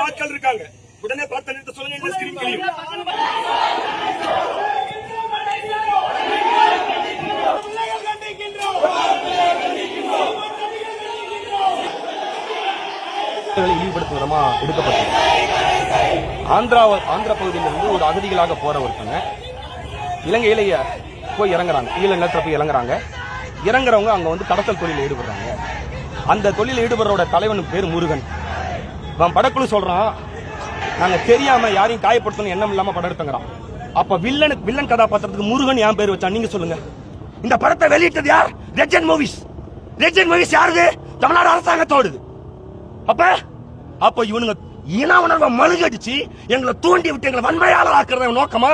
ஆட்கள் இருக்காங்க, உடனே பார்த்து நிறுத்த சொல்லுங்க. இந்த ஸ்கிரீன் கிளியும் இழிவுபடுத்தும் விதமா எடுக்கப்பட்டது. ஆந்திர பகுதியிலிருந்து ஒரு அகதிகளாக போற ஒருத்தங்க இலங்கையிலேயே போய் இறங்குறாங்க, ஈழ நிலத்துல போய் இறங்குறாங்க. இறங்குறவங்க அங்க வந்து கடத்தல் தொழில ஈடுபடுறாங்க. அந்த தொழில ஈடுபடுறோட தலைவனுக்கு பேர் முருகன். அவன் படக்குழு சொல்றான், நாங்க தெரியாம யாரையும் காயப்படுத்தணும் எண்ணம் இல்லாம படம் எடுத்துங்கிறான். அப்ப வில்லன் கதாபாத்திரத்துக்கு முருகன் ஏன் பேர் வச்சா நீங்க சொல்லுங்க. இந்த படத்தை வெளியிட்டது யார்? Regent movies. ரெஜன் மூவிஸ் யாருது? தமிழ்நாடு அரசாங்கத்தோடுது. அப்ப இவனுங்க இன உணர்வை மழுகடிச்சு எங்களை தூண்டி விட்டு எங்களை வன்மையாளர் ஆக்குறத நோக்கமா?